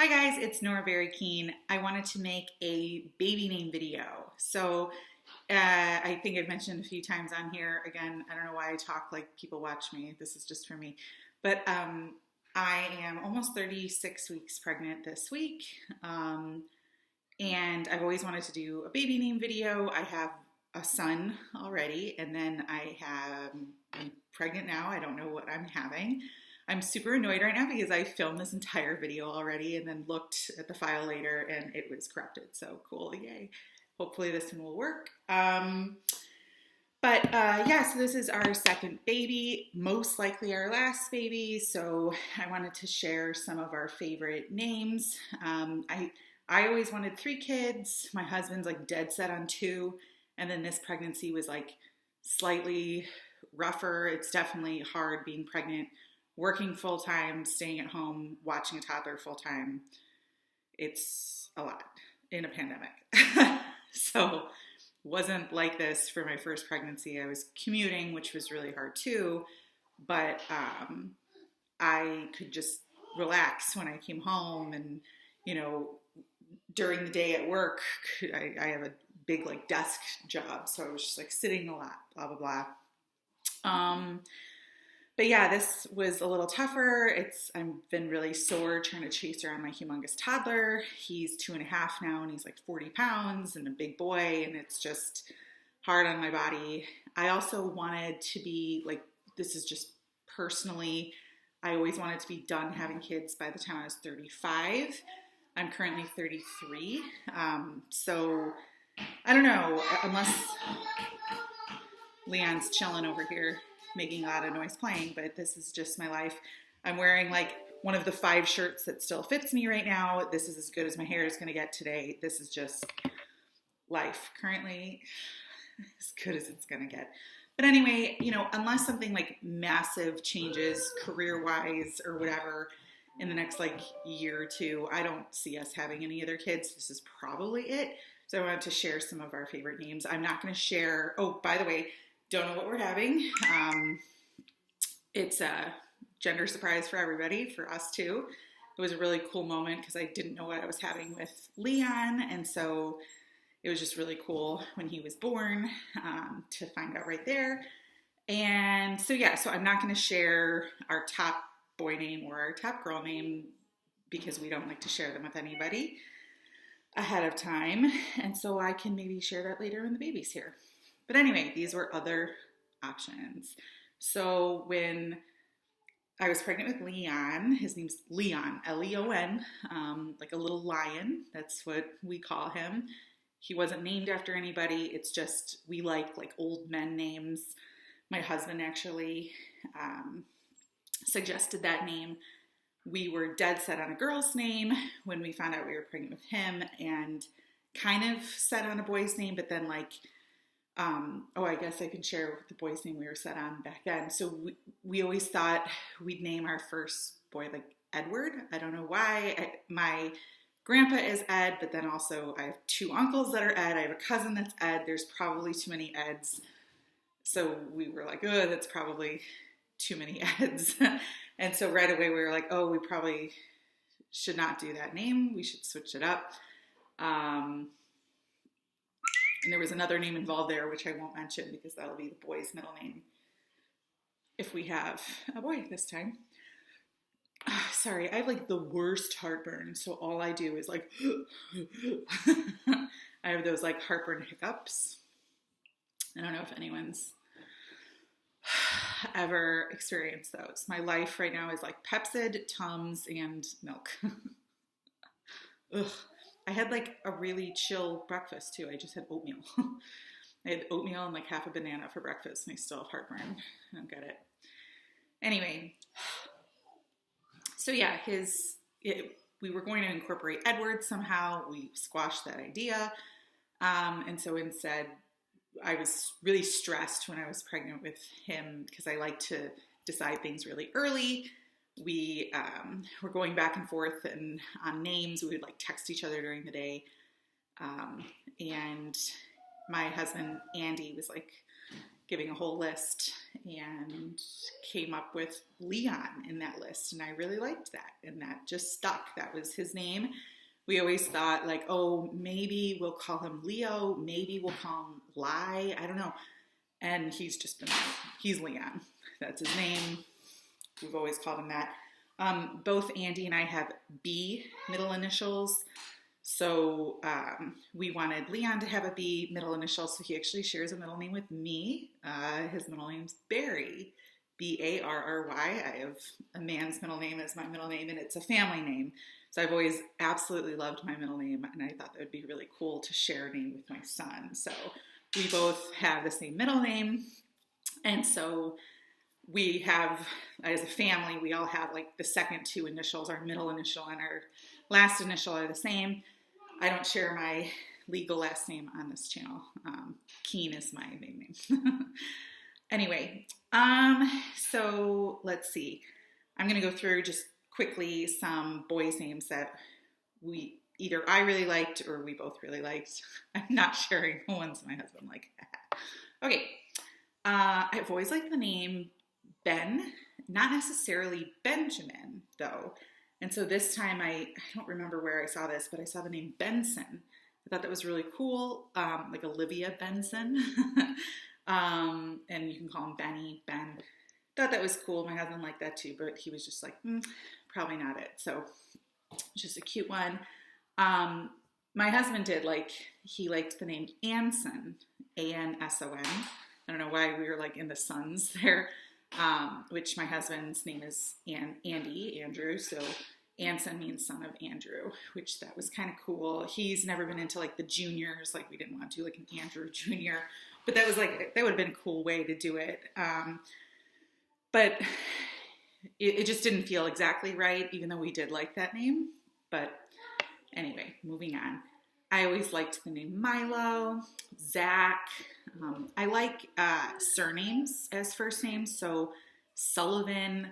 Hi guys, it's Nora Very Keen. I wanted to make a baby name video. I think I've mentioned a few times on here. Again, I don't know why I talk like people watch me. This is just for me. But I am almost 36 weeks pregnant this week. And I've always wanted to do a baby name video. I have a son already, and then I'm pregnant now. I don't know what I'm having. I'm super annoyed right now because I filmed this entire video already and then looked at the file later and it was corrupted. So cool, yay. Hopefully this one will work. So this is our second baby, most likely our last baby. So I wanted to share some of our favorite names. I always wanted 3 kids. My husband's like dead set on 2. And then this pregnancy was like slightly rougher. It's definitely hard being pregnant, working full-time, staying at home, watching a toddler full-time. It's a lot in a pandemic. So wasn't like this for my first pregnancy. I was commuting, which was really hard too, but I could just relax when I came home, and during the day at work, I have a big like desk job, so I was just like sitting a lot, blah blah blah. But yeah, this was a little tougher. I've been really sore trying to chase around my humongous toddler. He's 2.5 now, and he's like 40 pounds and a big boy, and it's just hard on my body. I also wanted to be like, this is just personally, I always wanted to be done having kids by the time I was 35. I'm currently 33. So I don't know, unless Leon's chilling over here making a lot of noise playing, but this is just my life. I'm wearing like one of the 5 shirts that still fits me right now. This is as good as my hair is going to get today. This is just life currently, as good as it's going to get. But anyway, unless something like massive changes career-wise or whatever in the next like year or 2, I don't see us having any other kids. This is probably it. So I wanted to share some of our favorite names. I'm not going to share, oh, by the way, don't know what we're having. It's a gender surprise for everybody, for us too. It was a really cool moment because I didn't know what I was having with Leon, and so it was just really cool when he was born to find out right there. And so I'm not going to share our top boy name or our top girl name because we don't like to share them with anybody ahead of time, and so I can maybe share that later when the baby's here. But anyway, these were other options. So when I was pregnant with Leon, his name's Leon, Leon, like a little lion. That's what we call him. He wasn't named after anybody. It's just we like old men names. My husband actually suggested that name. We were dead set on a girl's name when we found out we were pregnant with him, and kind of set on a boy's name, but then I guess I can share the boy's name we were set on back then. So we always thought we'd name our first boy like Edward. I don't know why. My grandpa is Ed, but then also I have 2 uncles that are Ed. I have a cousin that's Ed. There's probably too many Eds. So we were like, oh, that's probably too many Eds. And so right away we were like, oh, we probably should not do that name. We should switch it up. And there was another name involved there, which I won't mention because that'll be the boy's middle name if we have a boy this time. Sorry, I have like the worst heartburn. So all I do is like, I have those like heartburn hiccups. I don't know if anyone's ever experienced those. My life right now is like Pepsid, Tums, and milk. Ugh. I had like a really chill breakfast too. I just had oatmeal. I had oatmeal and like half a banana for breakfast, and I still have heartburn. I don't get it. Anyway, so yeah, we were going to incorporate Edward somehow. We squashed that idea. And so instead, I was really stressed when I was pregnant with him because I like to decide things really early. We were going back and forth and on names. We would like text each other during the day. And my husband, Andy, was like, giving a whole list and came up with Leon in that list. And I really liked that. And that just stuck. That was his name. We always thought like, oh, maybe we'll call him Leo. Maybe we'll call him Lai. I don't know. And he's just been, he's Leon. That's his name. We've always called him that. Both Andy and I have B middle initials. So we wanted Leon to have a B middle initial, so he actually shares a middle name with me. His middle name's Barry, Barry. I have a man's middle name as my middle name, and it's a family name. So I've always absolutely loved my middle name, and I thought that would be really cool to share a name with my son. So we both have the same middle name, and so we have, as a family, we all have like the second two initials, our middle initial and our last initial are the same. I don't share my legal last name on this channel. Keen is my main name. Anyway, so let's see. I'm going to go through just quickly some boys' names that either I really liked or we both really liked. I'm not sharing the ones my husband liked. Okay. I've always liked the name Ben, not necessarily Benjamin though. And so this time I don't remember where I saw this, but I saw the name Benson. I thought that was really cool, like Olivia Benson. And you can call him Benny, Ben. Thought that was cool. My husband liked that too, but he was just like, probably not it. So just a cute one. My husband did he liked the name Anson, A-N-S-O-N. I don't know why we were like in the sons there. Which my husband's name is Andrew, so Anson means son of Andrew, which that was kind of cool. He's never been into like the juniors, like we didn't want to do like an Andrew Jr., but that was like, that would have been a cool way to do it. But it just didn't feel exactly right, even though we did like that name. But anyway, moving on. I always liked the name Milo, Zach. I like surnames as first names, so Sullivan,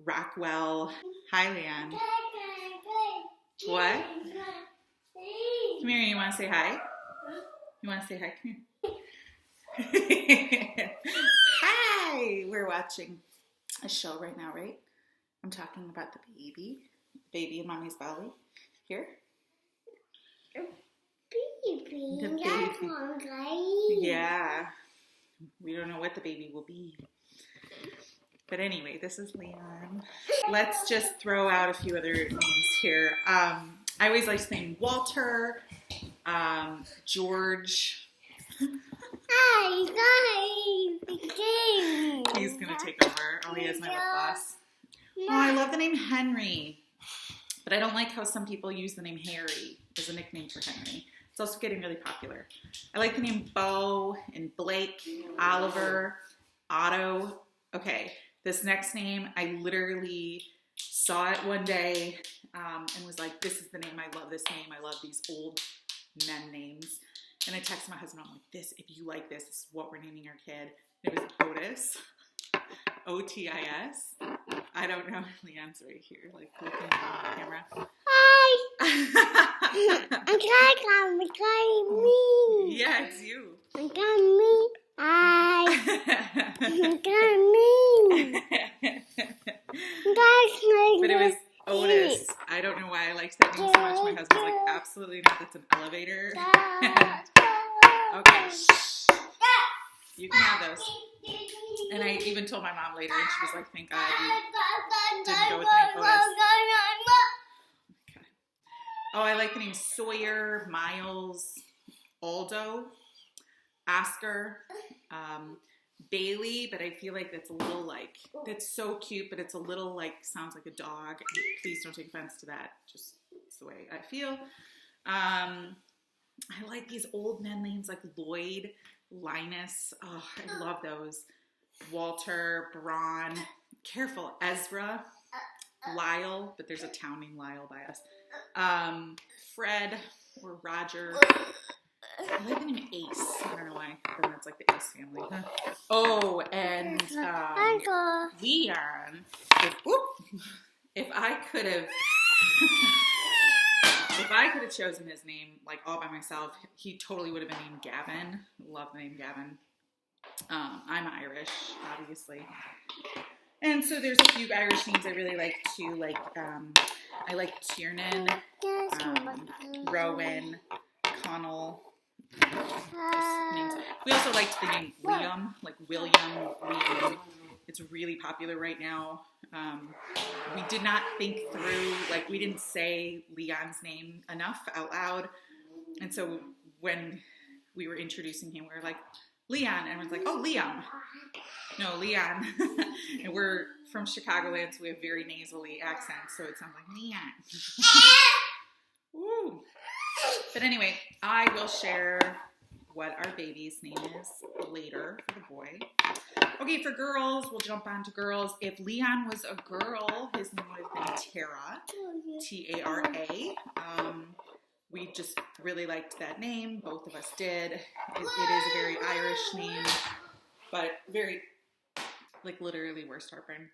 Rockwell. Hi, Leon. What? Come here, you want to say hi? You want to say hi? Come here. Hi! We're watching a show right now, right? I'm talking about the baby in mommy's belly. Here. The baby. Yeah. We don't know what the baby will be. But anyway, this is Leon. Let's just throw out a few other names here. I always liked the name Walter, George. Hi, he's going to take over. Oh, he has my lip gloss. Oh, I love the name Henry. But I don't like how some people use the name Harry as a nickname for Henry. It's also getting really popular. I like the name Bo and Blake, Oliver, Otto. Okay, this next name, I literally saw it one day and was like, this is the name. I love this name. I love these old men names. And I texted my husband, I'm like, if you like this is what we're naming our kid. It was Otis. O-T-I-S. I don't know. Leon's right here, like looking at the camera. Hi. I'm me. Yeah, it's you. I'm me. Hi. I'm me. But it was Otis. I don't know why I liked that name so much. My husband's like, absolutely not. That's an elevator. Okay. You can have those. And I even told my mom later, and she was like, thank God you didn't go with the name Otis. Okay. Oh, I like the name Sawyer, Miles, Aldo, Oscar, Bailey, but I feel like that's a little like, that's so cute, but it's a little like, sounds like a dog. Please don't take offense to that. Just it's the way I feel. I like these old men names like Lloyd, Linus. Oh, I love those. Walter, Braun, careful, Ezra, Lyle, but there's a town named Lyle by us. Fred or Roger. I like the name Ace. I don't know why. Then that's like the Ace family. Oh, and Leon. If I could have, If I could have chosen his name, like all by myself, he totally would have been named Gavin. Love the name Gavin. I'm Irish, obviously. And so there's a few Irish names I really like too, like, I like Tiernan, Rowan, Connell. We also liked the name Liam, like William, Liam. It's really popular right now. We did not think through, like we didn't say Leon's name enough out loud. And so when we were introducing him, we were like, Leon, and everyone's like, oh, Liam. No, Leon. And we're from Chicagoland, so we have very nasally accents, so it sounds like Leon. Woo. But anyway, I will share what our baby's name is later for the boy. Okay, for girls, we'll jump on to girls. If Leon was a girl, his name would have been Tara, T-A-R-A. We just really liked that name. Both of us did. It is a very Irish name, but very, like literally worst heartburn.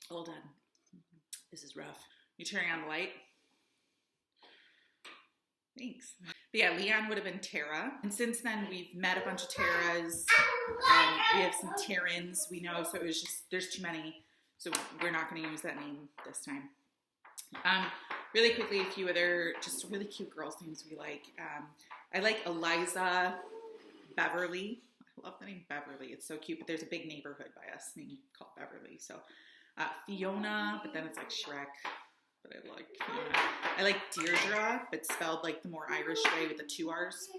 Hold on. This is rough. You turning on the light? Thanks. But yeah, Leon would have been Tara. And since then, we've met a bunch of Taras. We have some Tarans, we know, so it was just, there's too many. So we're not going to use that name this time. Really quickly, a few other just really cute girls' names we like. I like Eliza Beverly. I love the name Beverly. It's so cute, but there's a big neighborhood by us named called Beverly. So Fiona, but then it's like Shrek. But I like Fiona. I like Deirdre, but spelled like the more Irish way with the 2 R's.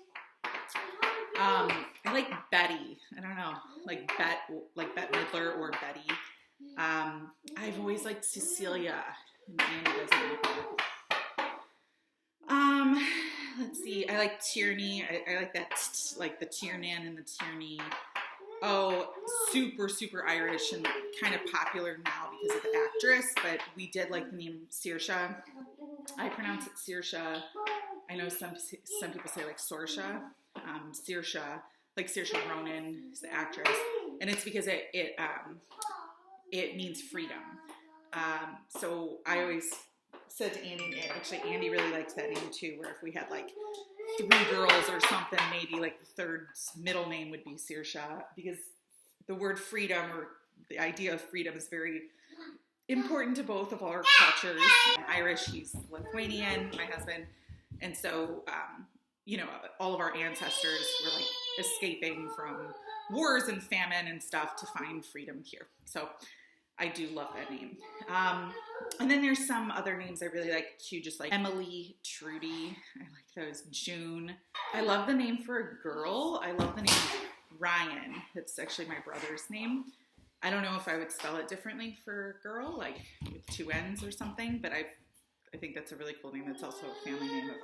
I like Betty. I don't know, like Bette Midler or Betty. I've always liked Cecilia. And Andy doesn't like that. Let's see. I like Tierney. I like that, like the Tiernan and the Tierney. Oh, super, super Irish and kind of popular now because of the actress, but we did like the name Saoirse. I pronounce it Saoirse. I know some people say like Saoirse. Saoirse, like Saoirse Ronan is the actress, and it's because it means freedom. So I always said to Andy, actually Andy really likes that name too, where if we had like 3 girls or something, maybe like the third middle name would be Saoirse, because the word freedom or the idea of freedom is very important to both of our cultures. I'm Irish, he's Lithuanian, my husband, and so, you know, all of our ancestors were like escaping from wars and famine and stuff to find freedom here. So I do love that name. And then there's some other names I really like too, just like Emily, Trudy. I like those. June. I love the name for a girl. I love the name Ryan. It's actually my brother's name. I don't know if I would spell it differently for a girl, like with 2 N's or something, but I think that's a really cool name. That's also a family name of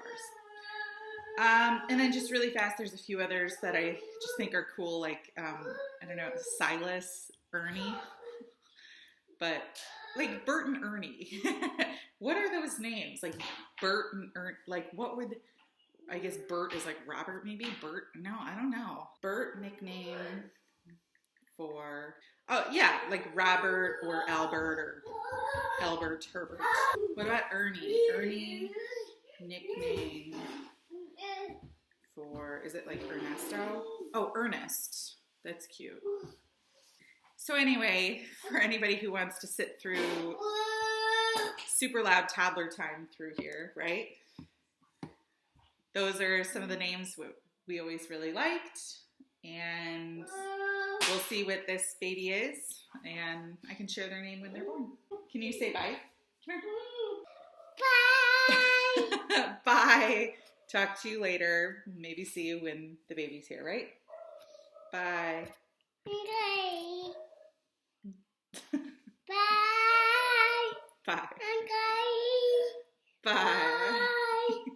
ours. And then just really fast, there's a few others that I just think are cool, like, I don't know, Silas, Ernie. But like Bert and Ernie, what are those names? Like Bert and Ernie, like what would, I guess Bert is like Robert maybe? Bert, no, I don't know. Bert nickname for, oh yeah, like Robert or Albert or Albert, Herbert. What about Ernie? Ernie nickname for, is it like Ernesto? Oh, Ernest. That's cute. So anyway, for anybody who wants to sit through super loud toddler time through here, right? Those are some of the names we always really liked. And we'll see what this baby is. And I can share their name when they're born. Can you say bye? Come here. Bye. Bye. Talk to you later. Maybe see you when the baby's here, right? Bye. Okay. Bye. Okay. Bye.